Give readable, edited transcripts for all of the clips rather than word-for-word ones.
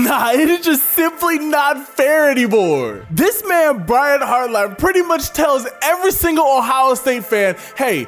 Nah, it is just simply not fair anymore. This man, Brian Hartline, pretty much tells every single Ohio State fan, hey,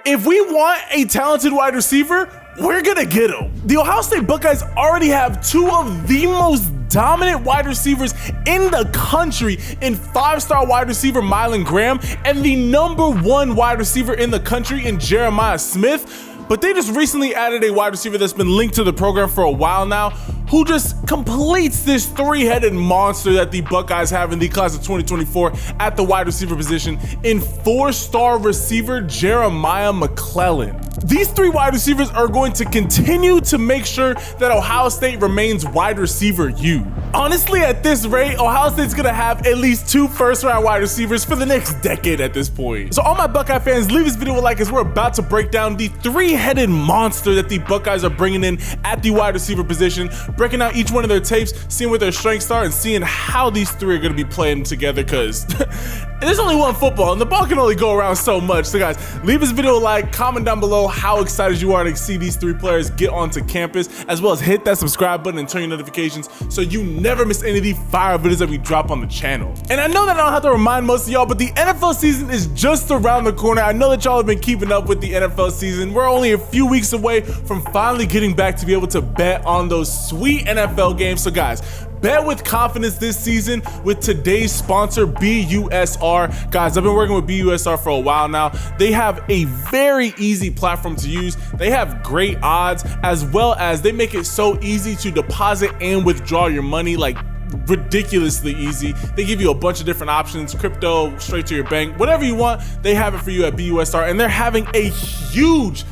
if we want a talented wide receiver, we're gonna get him. The Ohio State Buckeyes already have two of the most dominant wide receivers in the country in five-star wide receiver Mylan Graham and the #1 wide receiver in the country in Jeremiah Smith. But they just recently added a wide receiver that's been linked to the program for a while now, who just completes this three-headed monster that the Buckeyes have in the class of 2024 at the wide receiver position in four-star receiver Jeremiah McClellan. These three wide receivers are going to continue to make sure that Ohio State remains wide receiver U. Honestly, at this rate, Ohio State's gonna have at least 2 first-round wide receivers for the next decade at this point. So all my Buckeye fans, leave this video a like as we're about to break down the three-headed monster that the Buckeyes are bringing in at the wide receiver position, breaking out each one of their tapes, seeing what their strengths are, and seeing how these three are gonna be playing together, because there's only one football and the ball can only go around so much. So guys, leave this video a like, comment down below how excited you are to see these three players get onto campus, as well as hit that subscribe button and turn your notifications so you never miss any of the fire videos that we drop on the channel. And I know that I don't have to remind most of y'all, but the NFL season is just around the corner. I know that y'all have been keeping up with the NFL season. We're only a few weeks away from finally getting back to be able to bet on those sweet NFL games. So guys, bet with confidence this season with today's sponsor, BUSR. Guys, I've been working with BUSR for a while now. They have a very easy platform to use. They have great odds, as well as they make it so easy to deposit and withdraw your money, like ridiculously easy. They give you a bunch of different options, crypto, straight to your bank, whatever you want, they have it for you at BUSR. And they're having a huge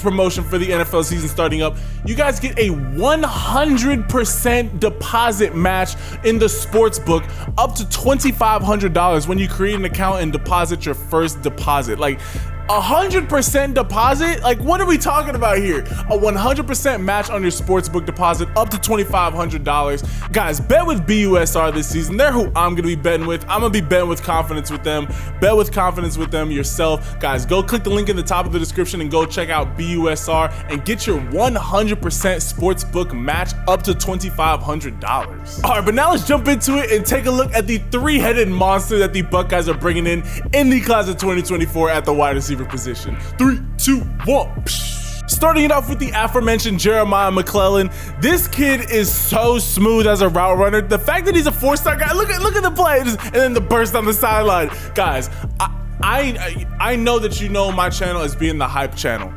promotion for the NFL season starting up. You guys get a 100% deposit match in the Sportsbook, up to $2,500 when you create an account and deposit your first deposit. Like 100% deposit? Like, what are we talking about here? A 100% match on your Sportsbook deposit up to $2,500. Guys, bet with BUSR this season. They're who I'm gonna be betting with. I'm gonna be betting with confidence with them. Bet with confidence with them yourself. Guys, go click the link in the top of the description and go check out BUSR and get your 100% Sportsbook match up to $2,500. All right, but now let's jump into it and take a look at the three-headed monster that the Buckeyes are bringing in the class of 2024 at the wide receiver position. 3, 2, 1. Starting it off with the aforementioned Jeremiah McClellan. This kid is so smooth as a route runner. The fact that he's a 4-star guy, look at the play, and then the burst on the sideline. Guys, I know that you know my channel as being the hype channel.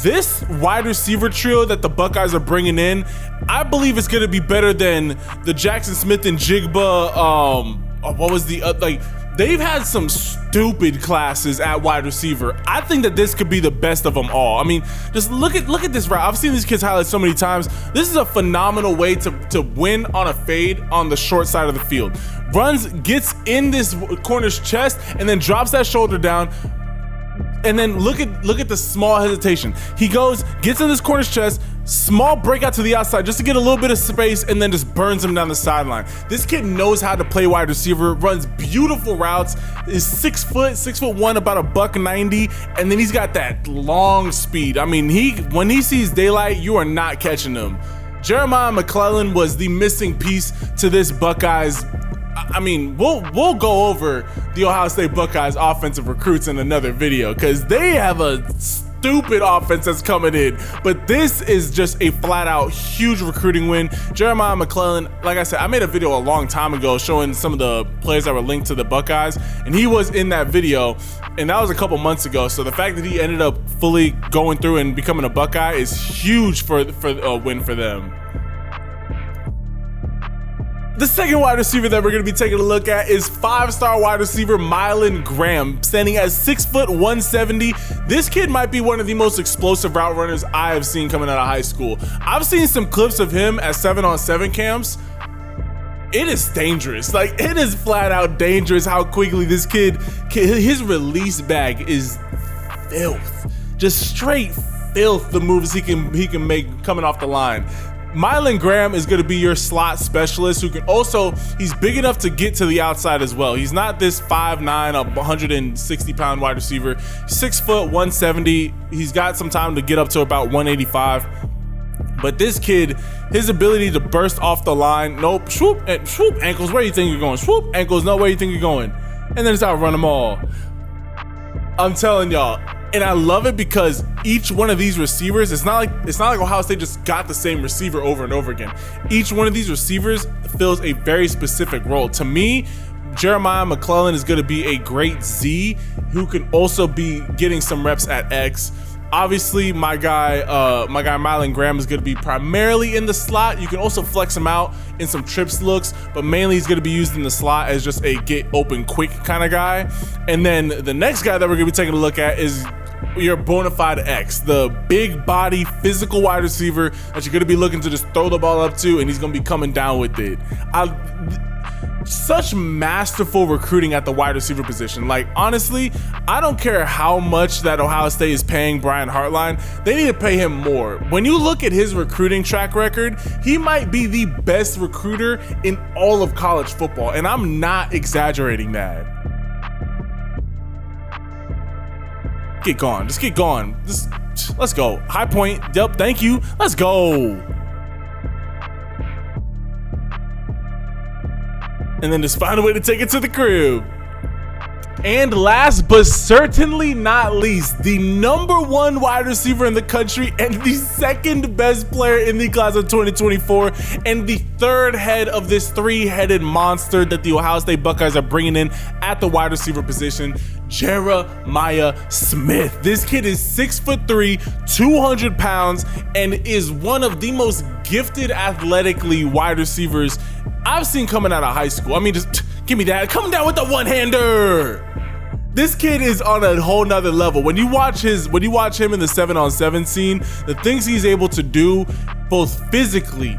This wide receiver trio that the Buckeyes are bringing in, I believe it's gonna be better than the Jackson smith-njigba. What was the like? They've had some stupid classes at wide receiver. I think that this could be the best of them all. I mean, just look at this route. I've seen these kids highlight so many times. This is a phenomenal way to win on a fade on the short side of the field. Runs, gets in this corner's chest, and then drops that shoulder down. And then look at the small hesitation. He goes, gets in this corner's chest, small breakout to the outside just to get a little bit of space, and then just burns him down the sideline. This kid knows how to play wide receiver, runs beautiful routes, is 6 foot, 6'1", about $190, and then he's got that long speed. I mean, when he sees daylight, you are not catching him. Jeremiah McClellan was the missing piece to this Buckeyes. I mean, we'll go over the Ohio State Buckeyes offensive recruits in another video, because they have a stupid offense that's coming in, but this is just a flat out huge recruiting win. Jeremiah McClellan, like I said, I made a video a long time ago showing some of the players that were linked to the Buckeyes, and he was in that video, and that was a couple months ago. So the fact that he ended up fully going through and becoming a Buckeye is huge for a win for them. The second wide receiver that we're going to be taking a look at is 5-star wide receiver Mylan Graham, standing at 6 foot 170. This kid might be one of the most explosive route runners I have seen coming out of high school. I've seen some clips of him at 7-on-7 camps. It is dangerous. Like, it is flat out dangerous how quickly this kid, his release bag is filth. Just straight filth, the moves he can make coming off the line. Mylan Graham is going to be your slot specialist who can also, he's big enough to get to the outside as well. He's not this 5'9", 160-pound wide receiver. 6 foot 170. He's got some time to get up to about 185. But this kid, his ability to burst off the line, nope, swoop, and swoop, ankles, where you think you're going? Swoop, ankles, no, where you think you're going? And then it's outrun them all. I'm telling y'all, and I love it because each one of these receivers, it's not like Ohio State just got the same receiver over and over again. Each one of these receivers fills a very specific role. To me, Jeremiah McClellan is going to be a great Z who can also be getting some reps at X. Obviously, my guy Mylan Graham is going to be primarily in the slot. You can also flex him out in some trips looks, but mainly he's going to be used in the slot as just a get open quick kind of guy. And then the next guy that we're going to be taking a look at is your bona fide X, the big body physical wide receiver that you're going to be looking to just throw the ball up to, and he's going to be coming down with it. Such masterful recruiting at the wide receiver position. Like, honestly, I don't care how much that Ohio State is paying Brian Hartline. They need to pay him more. When you look at his recruiting track record, he might be the best recruiter in all of college football, and I'm not exaggerating that. Get gone. Just get gone. Let's go. High point. Yep, thank you. Let's go. And then just find a way to take it to the crib. And last but certainly not least, the #1 wide receiver in the country and the second best player in the class of 2024 and the third head of this three-headed monster that the Ohio State Buckeyes are bringing in at the wide receiver position, Jeremiah Smith. This kid is 6'3", 200 pounds, and is one of the most gifted athletically wide receivers I've seen coming out of high school. I mean, just give me that. Come down with the one-hander. This kid is on a whole nother level. When you watch him in the 7-on-7 scene, the things he's able to do, both physically,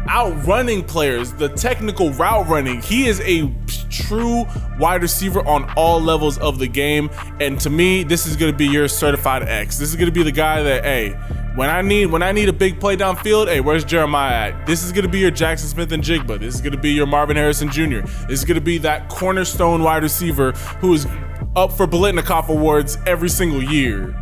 outrunning players, the technical route running, he is a true wide receiver on all levels of the game. And to me, this is going to be your certified X. This is going to be the guy that, hey, when I need a big play downfield, hey, where's Jeremiah at? This is going to be your Jackson Smith-Njigba. This is going to be your Marvin Harrison Jr. This is going to be that cornerstone wide receiver who is up for Biletnikoff Awards every single year.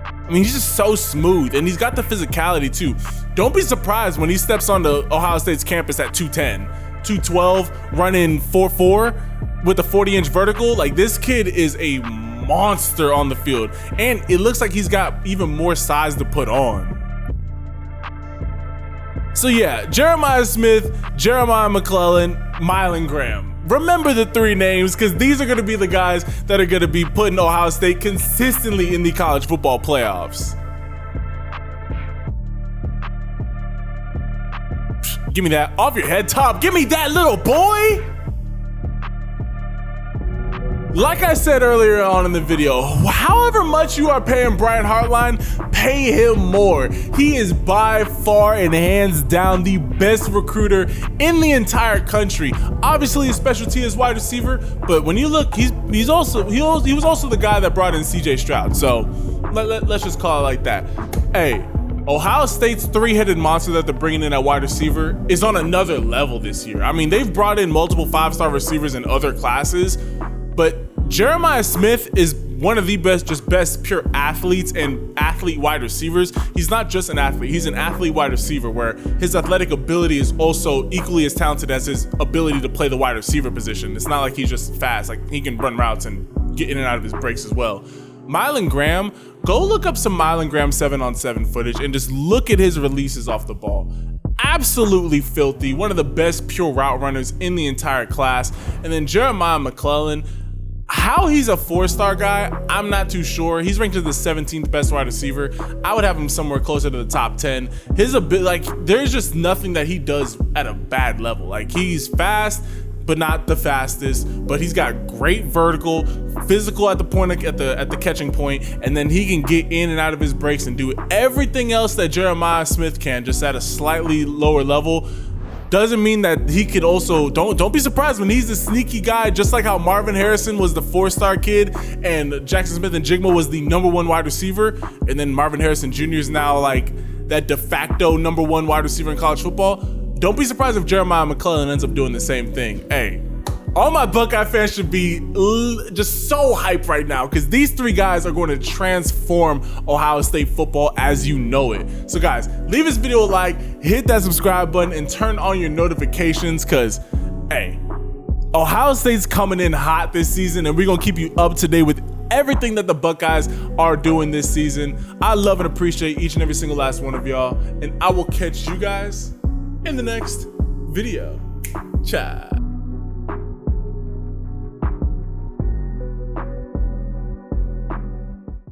I mean, he's just so smooth, and he's got the physicality too. Don't be surprised when he steps onto Ohio State's campus at 210, 212, running 4.4 with a 40-inch vertical. Like, this kid is a monster on the field, and it looks like he's got even more size to put on. So yeah, Jeremiah Smith, Jeremiah McClellan, Mylan Graham. Remember the three names, because these are going to be the guys that are going to be putting Ohio State consistently in the college football playoffs. Give me that off your head top. Give me that, little boy. Like I said earlier on in the video, however much you are paying Brian Hartline, pay him more. He is by far and hands down the best recruiter in the entire country. Obviously, his specialty is wide receiver, but when you look, he was also the guy that brought in CJ Stroud. So let's just call it like that. Hey, Ohio State's three-headed monster that they're bringing in at wide receiver is on another level this year. I mean, they've brought in multiple five-star receivers in other classes, but Jeremiah Smith is one of the best pure athletes and athlete wide receivers. He's not just an athlete, he's an athlete wide receiver where his athletic ability is also equally as talented as his ability to play the wide receiver position. It's not like he's just fast, like he can run routes and get in and out of his breaks as well. Mylan Graham, go look up some Mylan Graham 7-on-7 footage and just look at his releases off the ball. Absolutely filthy, one of the best pure route runners in the entire class. And then Jeremiah McClellan, how he's a 4-star guy, I'm not too sure. He's ranked as the 17th best wide receiver. I would have him somewhere closer to the top 10. There's just nothing that he does at a bad level. Like, he's fast, but not the fastest, but he's got great vertical, physical at the point at the catching point, and then he can get in and out of his breaks and do everything else that Jeremiah Smith can, just at a slightly lower level. Doesn't mean that he could also, don't be surprised when he's the sneaky guy, just like how Marvin Harrison was the 4-star kid and Jackson Smith-Njigba was the #1 wide receiver, and then Marvin Harrison Jr. is now like that de facto #1 wide receiver in college football. Don't be surprised if Jeremiah McClellan ends up doing the same thing. Hey, All my Buckeye fans should be just so hyped right now because these three guys are going to transform Ohio State football as you know it. So guys, leave this video a like, hit that subscribe button, and turn on your notifications because, hey, Ohio State's coming in hot this season, and we're going to keep you up to date with everything that the Buckeyes are doing this season. I love and appreciate each and every single last one of y'all, and I will catch you guys in the next video. Ciao.